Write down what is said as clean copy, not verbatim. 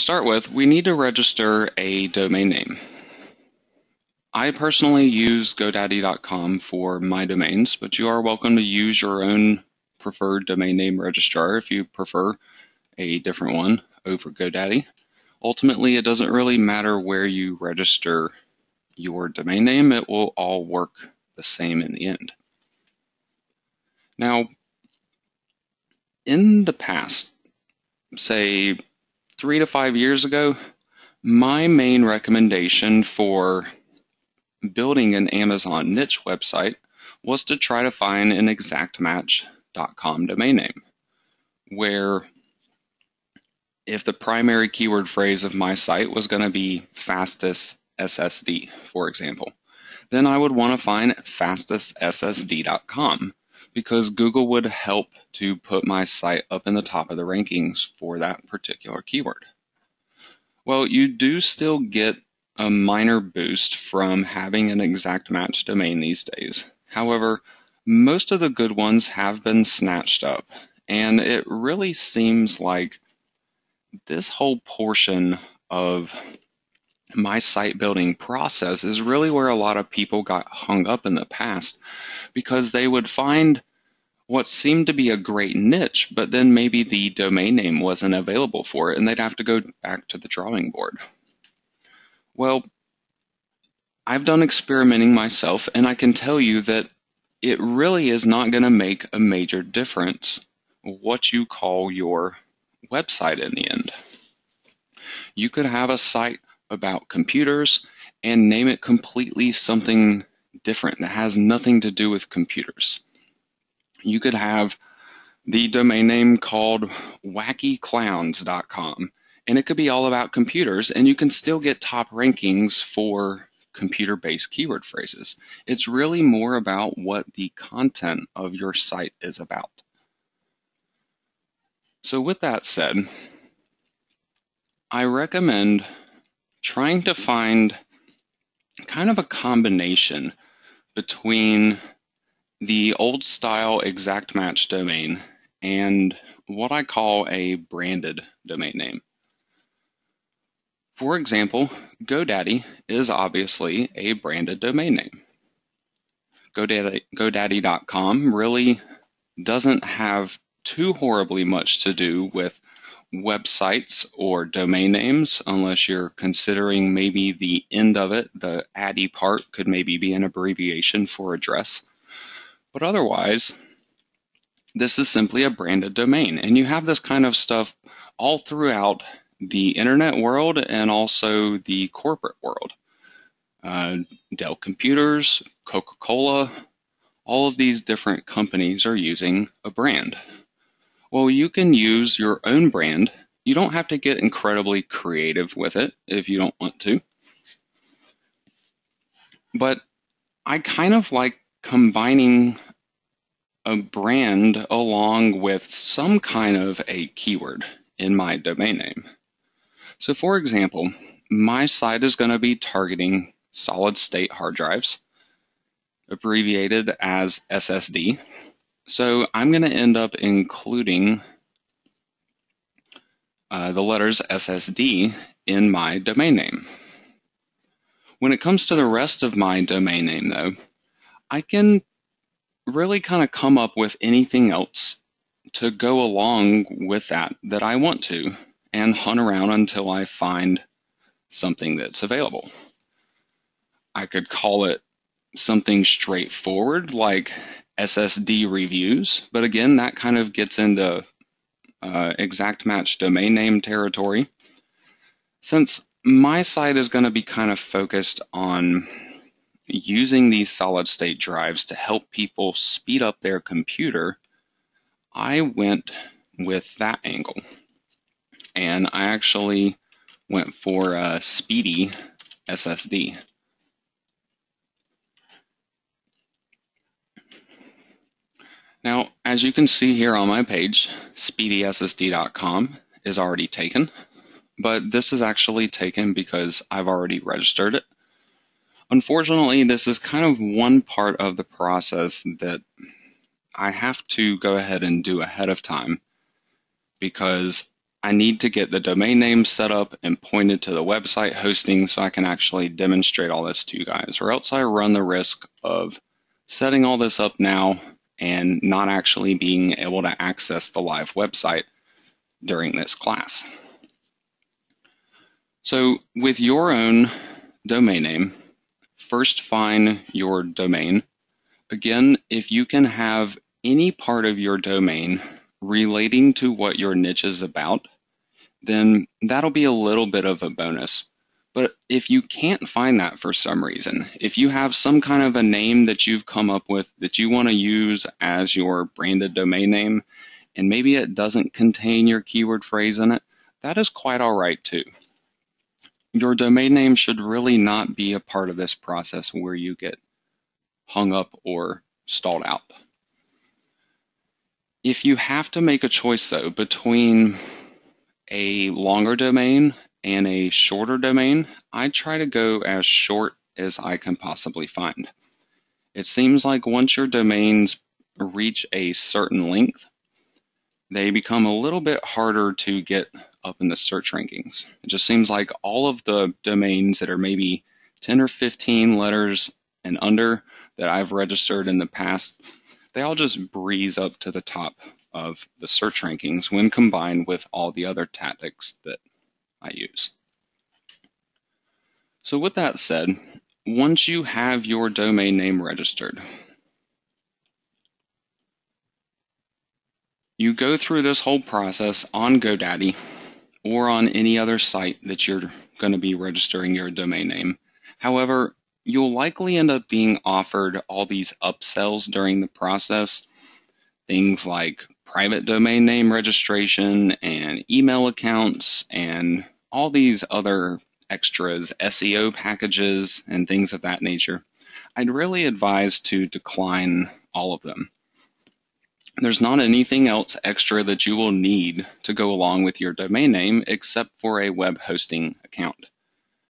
start with, we need to register a domain name. I personally use GoDaddy.com for my domains, but you are welcome to use your own preferred domain name registrar if you prefer a different one over GoDaddy. Ultimately, it doesn't really matter where you register your domain name, it will all work the same in the end. Now, in the past, say 3 to 5 years ago, my main recommendation for building an Amazon niche website was to try to find an exactmatch.com domain name, where if the primary keyword phrase of my site was going to be fastest SSD, for example, then I would want to find fastestssd.com because Google would help to put my site up in the top of the rankings for that particular keyword. Well, you do still get a minor boost from having an exact match domain these days. However, most of the good ones have been snatched up, and it really seems like this whole portion of my site building process is really where a lot of people got hung up in the past, because they would find what seemed to be a great niche, but then maybe the domain name wasn't available for it, and they'd have to go back to the drawing board. Well, I've done experimenting myself, and I can tell you that it really is not going to make a major difference what you call your website in the end. You could have a site about computers and name it completely something different that has nothing to do with computers. You could have the domain name called wackyclowns.com, and it could be all about computers, and you can still get top rankings for computer-based keyword phrases. It's really more about what the content of your site is about. So with that said, I recommend trying to find kind of a combination between the old style exact match domain and what I call a branded domain name. For example, GoDaddy is obviously a branded domain name. GoDaddy.com really doesn't have too horribly much to do with websites or domain names, unless you're considering maybe the end of it, the addy part could maybe be an abbreviation for address. But otherwise, this is simply a branded domain, and you have this kind of stuff all throughout the internet world and also the corporate world. Dell Computers, Coca-Cola, all of these different companies are using a brand. Well, you can use your own brand. You don't have to get incredibly creative with it if you don't want to. But I kind of like combining a brand along with some kind of a keyword in my domain name. So for example, my site is going to be targeting solid state hard drives, abbreviated as SSD. So I'm going to end up including the letters SSD in my domain name. When it comes to the rest of my domain name, though, I can really kind of come up with anything else to go along with that I want to, and hunt around until I find something that's available. I could call it something straightforward like SSD reviews, but again, that kind of gets into exact match domain name territory. Since my site is going to be kind of focused on using these solid state drives to help people speed up their computer, I went with that angle. And I actually went for a speedy SSD. Now, as you can see here on my page, speedyssd.com is already taken, but this is actually taken because I've already registered it. Unfortunately, this is kind of one part of the process that I have to go ahead and do ahead of time, because I need to get the domain name set up and pointed to the website hosting so I can actually demonstrate all this to you guys, or else I run the risk of setting all this up now and not actually being able to access the live website during this class. So with your own domain name, first find your domain. Again, if you can have any part of your domain relating to what your niche is about, then that'll be a little bit of a bonus. But if you can't find that for some reason, if you have some kind of a name that you've come up with that you want to use as your branded domain name, and maybe it doesn't contain your keyword phrase in it, that is quite all right too. Your domain name should really not be a part of this process where you get hung up or stalled out. If you have to make a choice though between a longer domain and a shorter domain, I try to go as short as I can possibly find. It seems like once your domains reach a certain length, they become a little bit harder to get up in the search rankings. It just seems like all of the domains that are maybe 10 or 15 letters and under that I've registered in the past, they all just breeze up to the top of the search rankings when combined with all the other tactics that I use. So with that said, once you have your domain name registered, you go through this whole process on GoDaddy or on any other site that you're going to be registering your domain name. However, you'll likely end up being offered all these upsells during the process, things like private domain name registration and email accounts and all these other extras, SEO packages and things of that nature. I'd really advise to decline all of them. There's not anything else extra that you will need to go along with your domain name except for a web hosting account.